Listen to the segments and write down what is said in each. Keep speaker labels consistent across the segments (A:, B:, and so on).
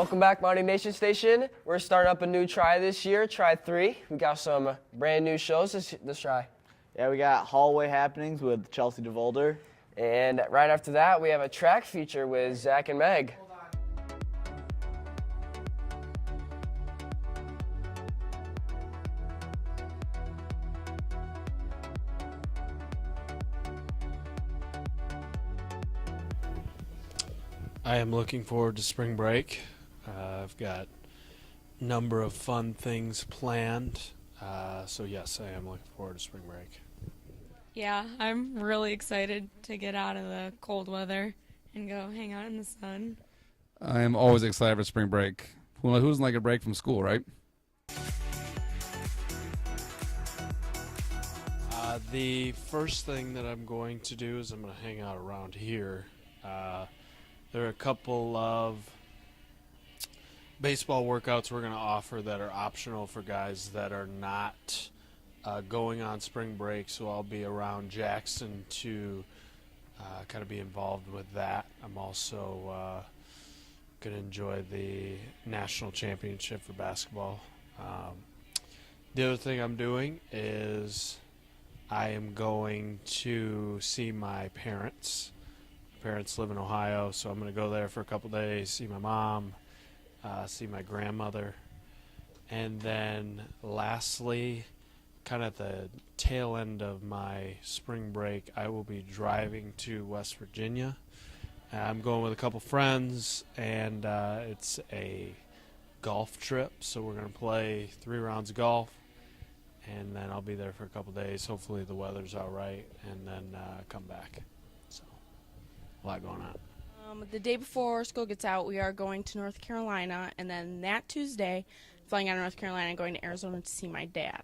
A: Welcome back, Mighty Nation Station. We're starting up a new try this year, Try 3. We got some brand new shows this try.
B: Yeah, we got hallway happenings with Chelsea DeVolder.
A: And right after that, we have a track feature with Zach and Meg.
C: I am looking forward to spring break. I've got a number of fun things planned. So yes, I am looking forward to spring break.
D: Yeah, I'm really excited to get out of the cold weather and go hang out in the sun.
E: I am always excited for spring break. Who doesn't like a break from school, right?
C: The first thing that I'm going to do is I'm going to hang out around here. There are a couple of baseball workouts we're going to offer that are optional for guys that are not going on spring break, so I'll be around Jackson to kind of be involved with that. I'm also going to enjoy the national championship for basketball. The other thing I'm doing is I am going to see my parents. My parents live in Ohio, so I'm going to go there for a couple days, see my mom, see my grandmother. And then lastly, kind of at the tail end of my spring break, I will be driving to West Virginia. I'm going with a couple friends, and it's a golf trip, so we're going to play 3 rounds of golf, and then I'll be there for a couple days. Hopefully the weather's all right, and then come back. So a lot going on.
F: The day before school gets out, we are going to North Carolina, and then that Tuesday, flying out of North Carolina and going to Arizona to see my dad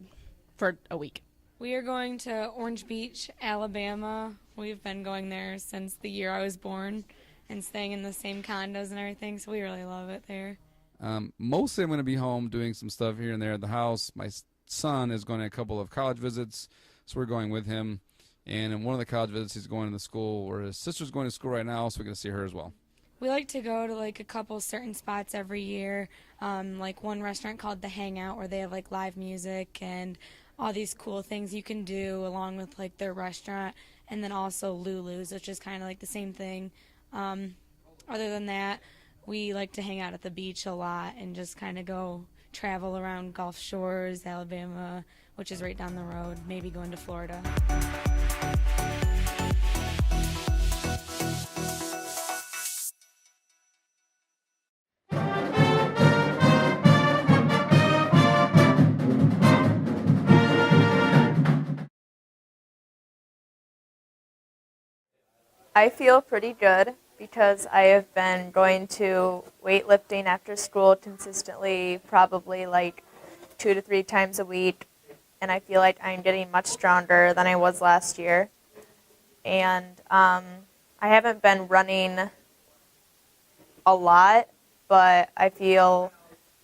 F: for a week.
D: We are going to Orange Beach, Alabama. We've been going there since the year I was born and staying in the same condos and everything, so we really love it there.
E: Mostly I'm going to be home doing some stuff here and there at the house. My son is going to a couple of college visits, so we're going with him. And in one of the college visits, he's going to the school where his sister's going to school right now, so we're going to see her as well.
D: We like to go to like a couple certain spots every year, like one restaurant called The Hangout where they have like live music and all these cool things you can do along with like their restaurant, and then also Lulu's, which is kind of like the same thing. Other than that, we like to hang out at the beach a lot and just kind of go travel around Gulf Shores, Alabama, which is right down the road, maybe going to Florida.
G: I feel pretty good because I have been going to weightlifting after school consistently, probably like 2 to 3 times a week, and I feel like I'm getting much stronger than I was last year. And I haven't been running a lot, but I feel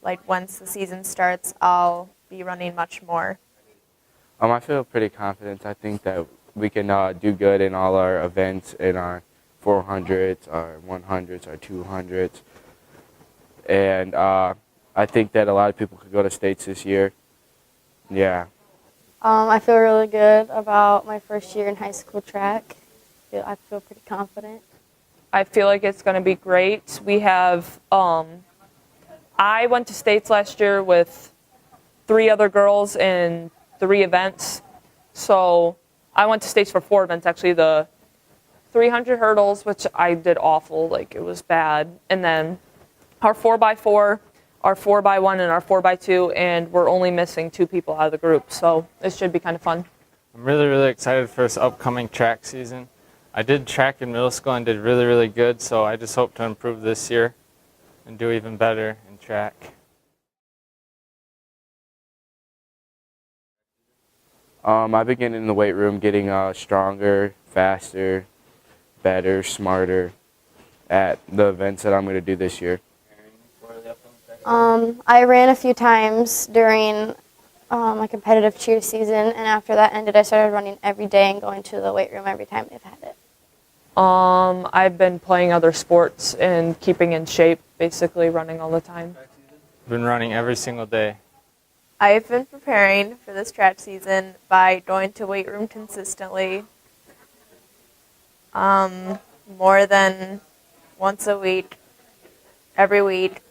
G: like once the season starts, I'll be running much more.
H: I feel pretty confident. I think that we can do good in all our events, in our 400s, our 100s, our 200s. And I think that a lot of people could go to states this year. Yeah.
I: I feel really good about my first year in high school track. I feel pretty confident.
J: I feel like it's going to be great. We have, I went to states last year with 3 other girls in 3 events. So I went to states for 4 events, actually. The 300 hurdles, which I did awful, like it was bad. And then our 4x4, our 4x1, and our 4x2, and we're only missing 2 people out of the group. So this should be kind of fun.
K: I'm really excited for this upcoming track season. I did track in middle school and did really good, so I just hope to improve this year and do even better in track.
H: I've been getting in the weight room, getting stronger, faster, better, smarter at the events that I'm going to do this year.
I: I ran a few times during my competitive cheer season, and after that ended, I started running every day and going to the weight room every time they've had it.
J: I've been playing other sports and keeping in shape, basically running all the time.
K: Been running every single day.
G: I've been preparing for this track season by going to weight room consistently, more than once a week, every week,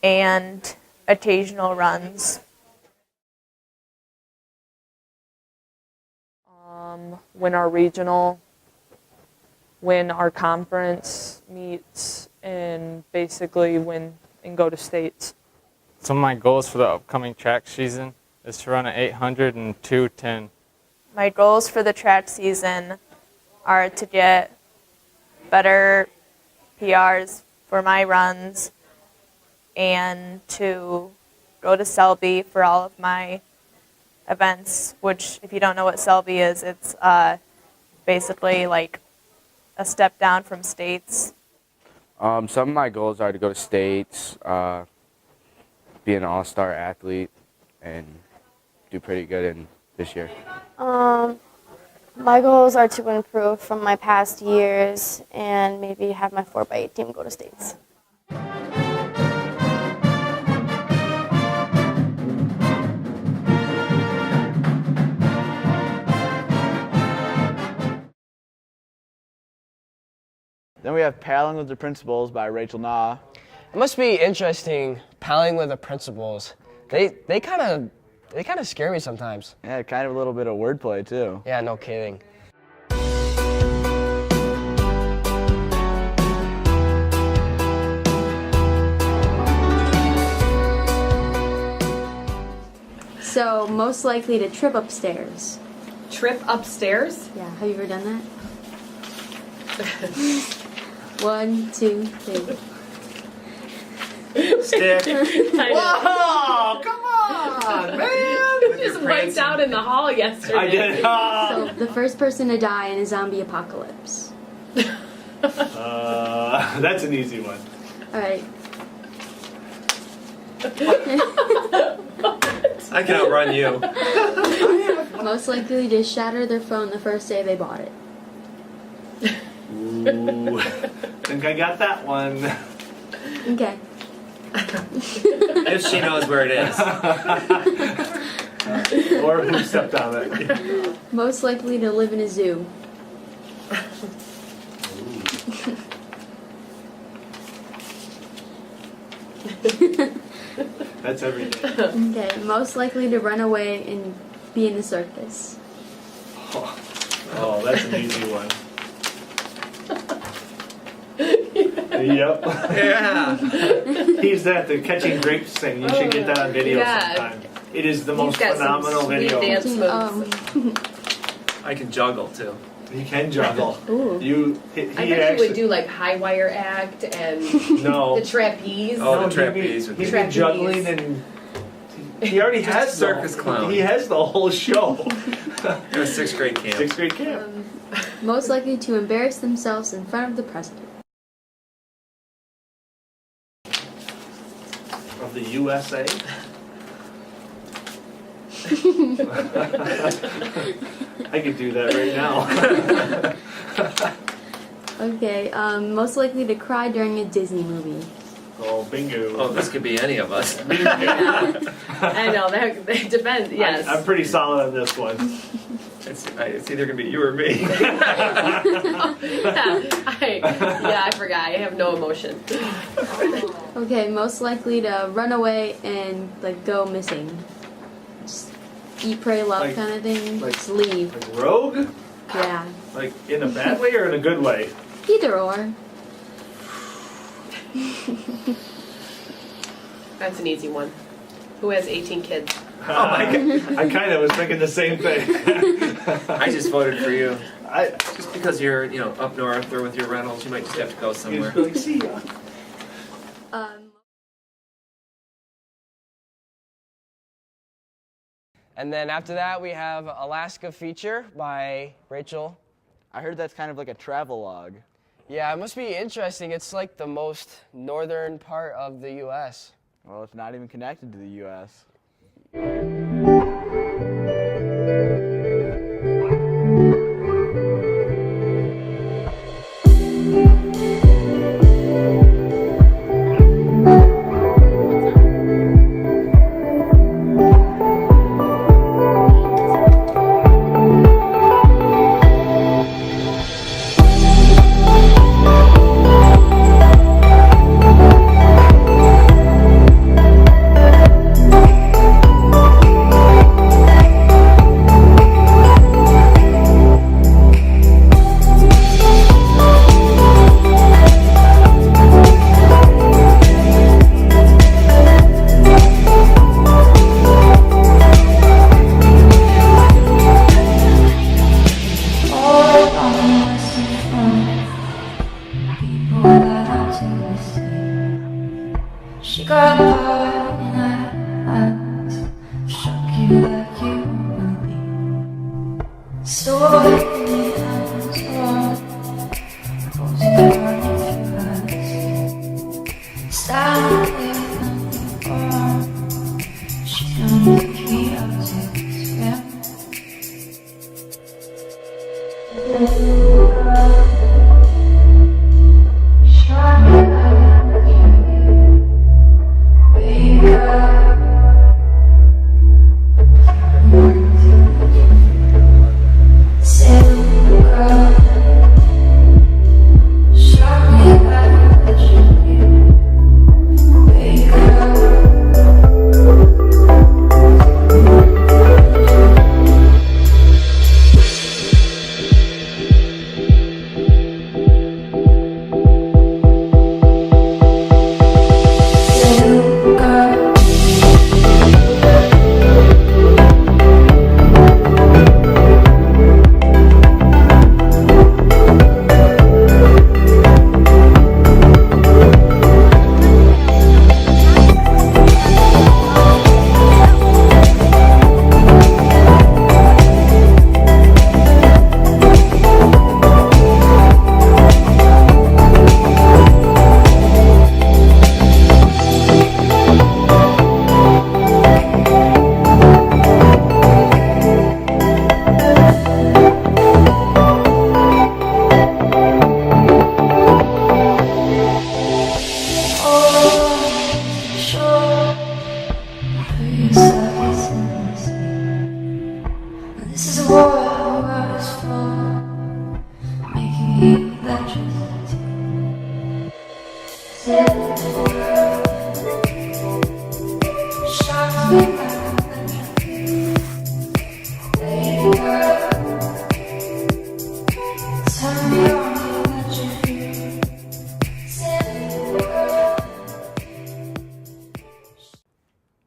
G: and occasional runs.
J: Win our regional, win our conference meets, and basically win and go to states.
K: Some of my goals for the upcoming track season is to run an 800 and 210.
G: My goals for the track season are to get better PRs for my runs and to go to Selby for all of my events, which, if you don't know what Selby is, it's basically like a step down from states.
H: Some of my goals are to go to states, be an all-star athlete, and do pretty good in this year.
I: My goals are to improve from my past years and maybe have my 4x8 team go to states.
B: Then we have Paddling with the Principals by Rachel Nah.
A: It must be interesting paddling with the principals. They kind of scare me sometimes.
B: Yeah, kind of a little bit of wordplay too.
A: Yeah, no kidding.
L: So, most likely to trip upstairs.
M: Trip upstairs?
L: Yeah, have you ever done that? 1, 2, 3.
M: Stick.
N: Whoa! Come on, man!
M: Just wiped out in the hall yesterday.
N: I did.
L: So, the first person to die in a zombie apocalypse.
N: That's an easy one.
L: Alright.
N: I can outrun you.
L: Most likely to shatter their phone the first day they bought it.
N: Ooh, think I got that one.
L: Okay.
N: If she knows where it is. Or who stepped on it.
L: Most likely to live in a zoo.
N: That's every day.
L: Okay. Most likely to run away and be in the circus.
N: Oh, that's an easy one. Yep. Yeah. He's at the catching grapes thing. You should get that on video sometime. It is the most phenomenal video.
M: Dance moves.
N: I can juggle too. He can juggle.
M: Ooh. I bet he would do like high wire act and the trapeze.
N: Oh, the trapeze. He's been juggling and he already has
O: circus clown.
N: He has the whole show.
O: It was 6th grade camp.
N: 6th grade camp.
L: Most likely to embarrass themselves in front of the president.
N: Of the USA. I could do that right now.
L: Okay, most likely to cry during a Disney movie.
N: Oh, bingo.
O: Oh, this could be any of us.
M: I know, that depends, yes.
N: I'm pretty solid on this one.
O: It's either going to be you or me.
M: Yeah, I forgot. I have no emotion.
L: Okay, most likely to run away and like go missing. Just eat, pray, love
N: Like-
L: kind of thing.
N: like-
L: Just leave.
N: Like rogue?
L: Yeah.
N: Like in a bad way or in a good way?
L: Either or.
M: That's an easy one. Who has 18 kids?
N: I kind of was thinking the same thing.
O: I just voted for you. Just because you're, up north or with your rentals, you might just have to go somewhere.
N: Like, see ya.
A: And then after that, we have Alaska Feature by Rachel.
B: I heard that's kind of like a travelogue.
A: Yeah, it must be interesting. It's like the most northern part of the U.S.
B: Well, it's not even connected to the U.S.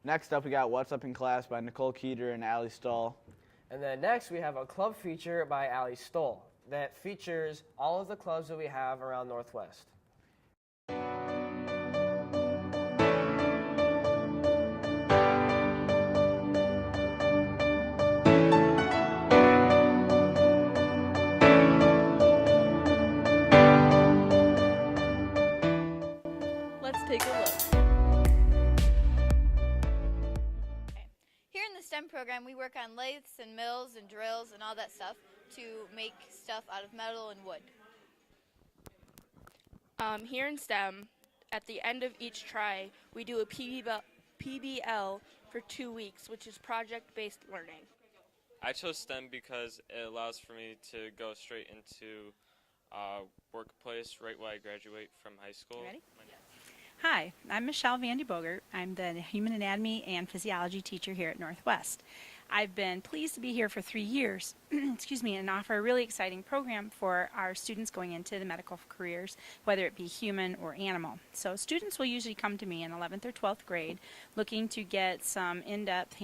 B: Next up, we got What's Up in Class by Nicole Keeter and Allie Stahl.
A: And then next, we have a club feature by Allie Stoll that features all of the clubs that we have around Northwest.
F: Let's take a look.
P: Here in the STEM program, we work on lathes and mills and drills and all that stuff to make stuff out of metal and wood.
F: Here in STEM, at the end of each try, we do a PBL for 2 weeks, which is project-based learning.
Q: I chose STEM because it allows for me to go straight into workplace right when I graduate from high school.
R: Ready? Hi, I'm Michelle Vandy Bogert. I'm the Human Anatomy and Physiology teacher here at Northwest. I've been pleased to be here for 3 years, excuse me, and offer a really exciting program for our students going into the medical careers, whether it be human or animal. So students will usually come to me in 11th or 12th grade looking to get some in-depth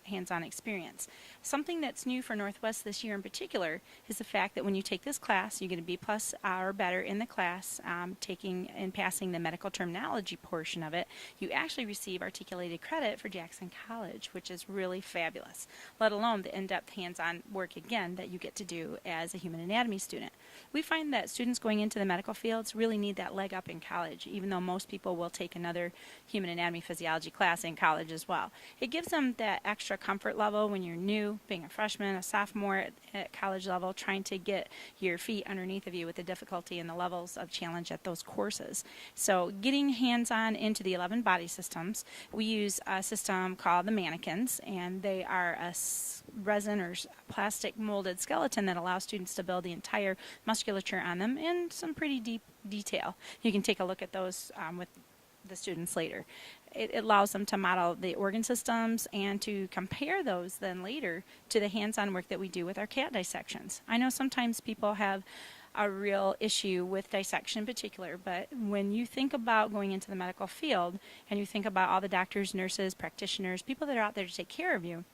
R: hands-on experience. Something that's new for Northwest this year in particular is the fact that when you take this class, you get a B+ or better in the class, taking and passing the medical terminology portion of it, you actually receive articulated credit for Jackson College, which is really fabulous, let alone the in-depth hands-on work again that you get to do as a human anatomy student. We find that students going into the medical fields really need that leg up in college, even though most people will take another human anatomy physiology class in college as well. It gives them that extra comfort level when you're new, being a freshman, a sophomore at college level, trying to get your feet underneath of you with the difficulty and the levels of challenge at those courses. So getting hands-on into the 11 body systems, we use a system called the mannequins, and they are a resin or plastic molded skeleton that allows students to build the entire musculature on them in some pretty deep detail. You can take a look at those with the students later. It allows them to model the organ systems and to compare those then later to the hands-on work that we do with our cat dissections. I know sometimes people have a real issue with dissection in particular, but when you think about going into the medical field and you think about all the doctors, nurses, practitioners, people that are out there to take care of you,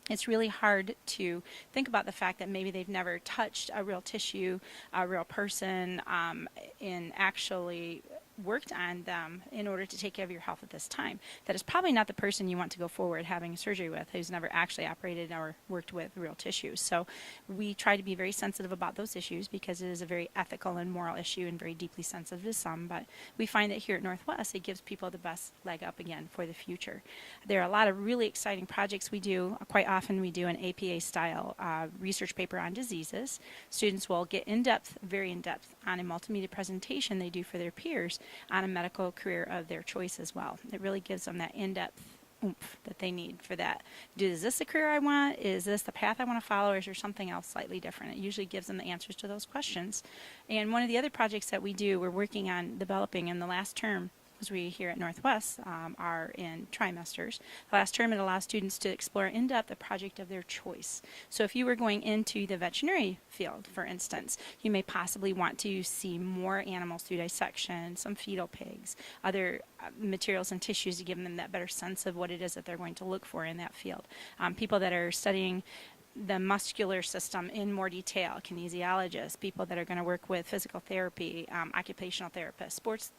R: it's really hard to think about the fact that maybe they've never touched a real tissue, a real person, and actually worked on them in order to take care of your health at this time. That is probably not the person you want to go forward having surgery with, who's never actually operated or worked with real tissues. So we try to be very sensitive about those issues because it is a very ethical and moral issue and very deeply sensitive to some, but we find that here at Northwest it gives people the best leg up again for the future. There are a lot of really exciting projects we do. Quite often we do an APA style research paper on diseases. Students will get in-depth, very in-depth on a multimedia presentation they do for their peers on a medical career of their choice as well. It really gives them that in-depth oomph that they need for that. Is this the career I want? Is this the path I want to follow? Or is there something else slightly different? It usually gives them the answers to those questions. And one of the other projects that we do, we're working on developing in the last term, as we here at Northwest are in trimesters. The last term, it allows students to explore in depth a project of their choice. So if you were going into the veterinary field, for instance, you may possibly want to see more animals through dissection, some fetal pigs, other materials and tissues to give them that better sense of what it is that they're going to look for in that field. People that are studying the muscular system in more detail, kinesiologists, people that are going to work with physical therapy, occupational therapists, sports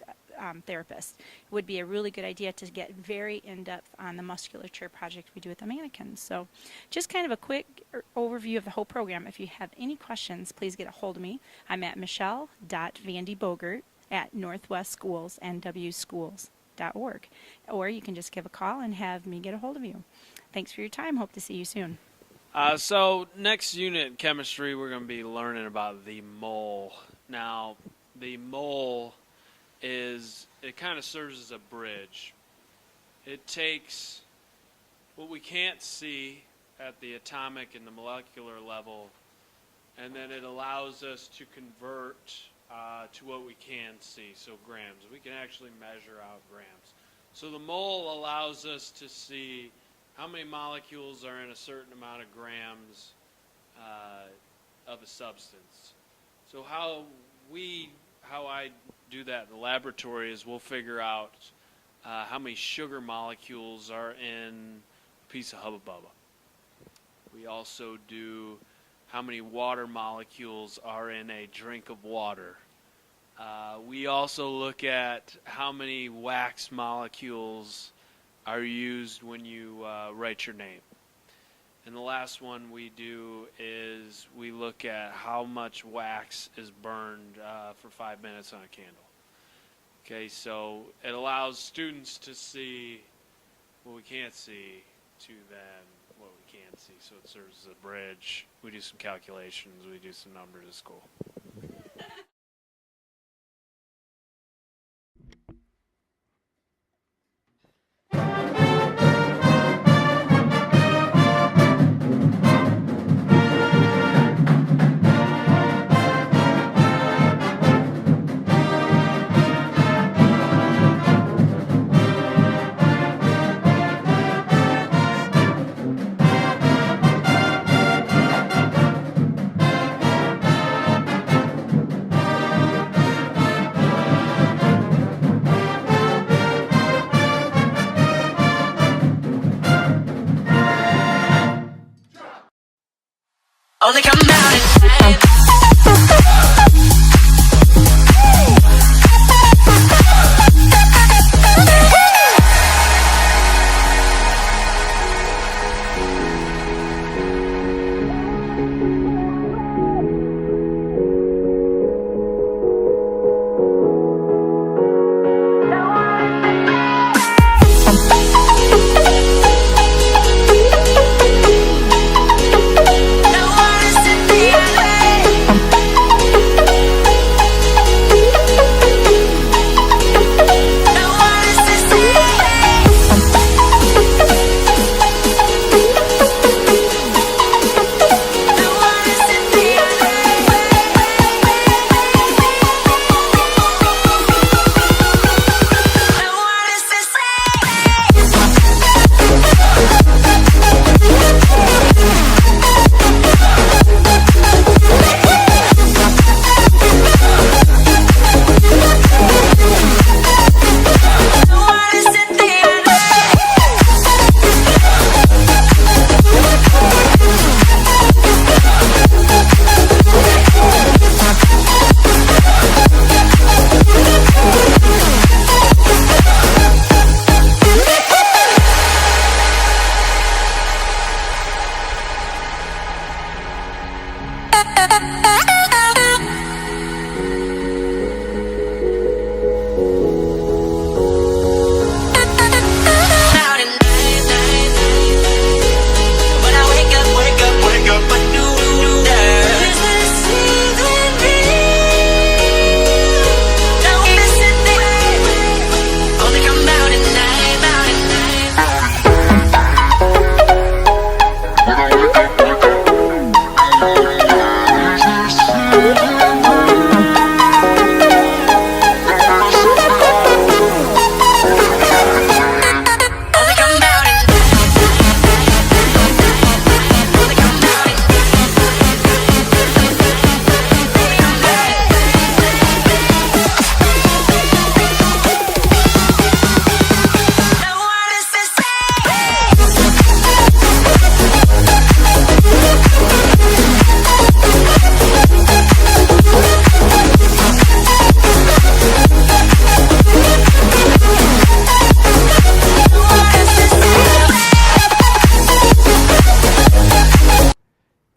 R: therapists, would be a really good idea to get very in-depth on the musculature project we do with the mannequins. So just kind of a quick overview of the whole program. If you have any questions, please get a hold of me. I'm at michelle.vandybogert@northwestschoolsnwschools.org, or you can just give a call and have me get a hold of you. Thanks for your time. Hope to see you soon.
C: So next unit in chemistry, we're going to be learning about the mole. Now, the mole it kind of serves as a bridge. It takes what we can't see at the atomic and the molecular level, and then it allows us to convert to what we can see, so grams. We can actually measure out grams. So the mole allows us to see how many molecules are in a certain amount of grams of a substance. So how I do that in the laboratory is we'll figure out how many sugar molecules are in a piece of Hubba Bubba. We also do how many water molecules are in a drink of water. We also look at how many wax molecules are used when you write your name. And the last one we do is we look at how much wax is burned for 5 minutes on a candle. Okay, so it allows students to see what we can't see to then what we can see. So it serves as a bridge. We do some calculations. We do some numbers at school.
S: Only come out at night.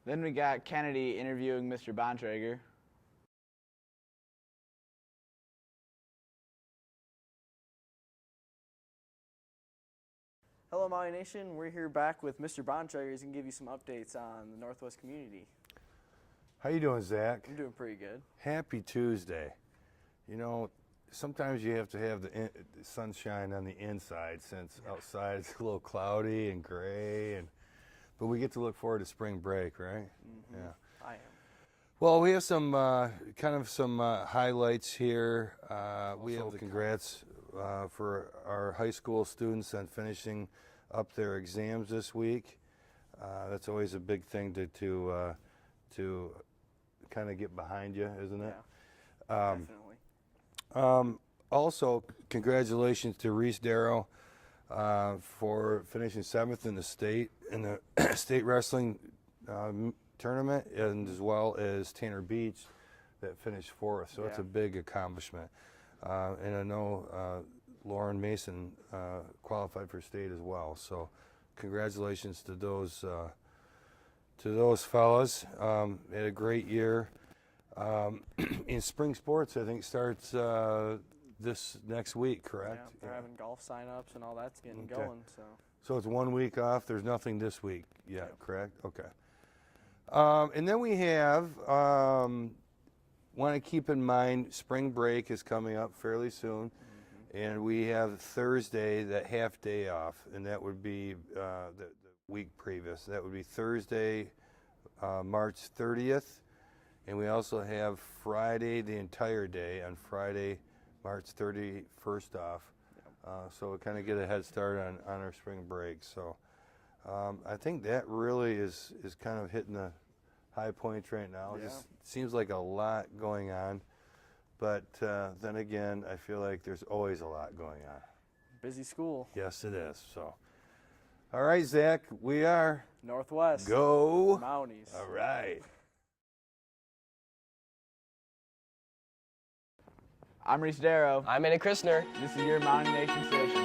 B: Then we got Kennedy interviewing Mr. Bontrager.
T: Hello, Maui Nation. We're here back with Mr. Bontrager. He's going to give you some updates on the Northwest community.
U: How you doing, Zach?
T: I'm doing pretty good.
U: Happy Tuesday. You know, sometimes you have to have the sunshine on the inside since outside it's a little cloudy and gray, but we get to look forward to spring break, right?
T: Mm-hmm.
U: Yeah.
T: I am.
U: Well, we have some highlights here. We have the congrats for our high school students on finishing up their exams this week. That's always a big thing to kind of get behind you, isn't it?
T: Yeah, definitely.
U: also, congratulations to Reese Darrow for finishing 7th in the state state wrestling tournament, and as well as Tanner Beach that finished 4th. So it's a big accomplishment. And I know Lauren Mason qualified for state as well. So congratulations to those fellas. Had a great year. In spring sports, I think starts this next week, correct?
T: Yeah, they're having golf sign-ups and all that's getting
U: Okay.
T: going.
U: So it's 1 week off. There's nothing this week yet, correct? Okay. And then we have, want to keep in mind, spring break is coming up fairly soon. And we have Thursday, that half day off, and that would be the week previous. That would be Thursday, March 30th. And we also have Friday, the entire day, on Friday, March 31st off. So we kind of get a head start on our spring break. So I think that really is kind of hitting the high points right now. It just seems like a lot going on. But then again, I feel like there's always a lot going on.
T: Busy school.
U: Yes, it is. So, all right, Zach, we are
T: Northwest.
U: Go
T: Mounties.
U: All right.
B: I'm Reese Darrow.
A: I'm Anna Christner.
B: This is your Mountie Nation station.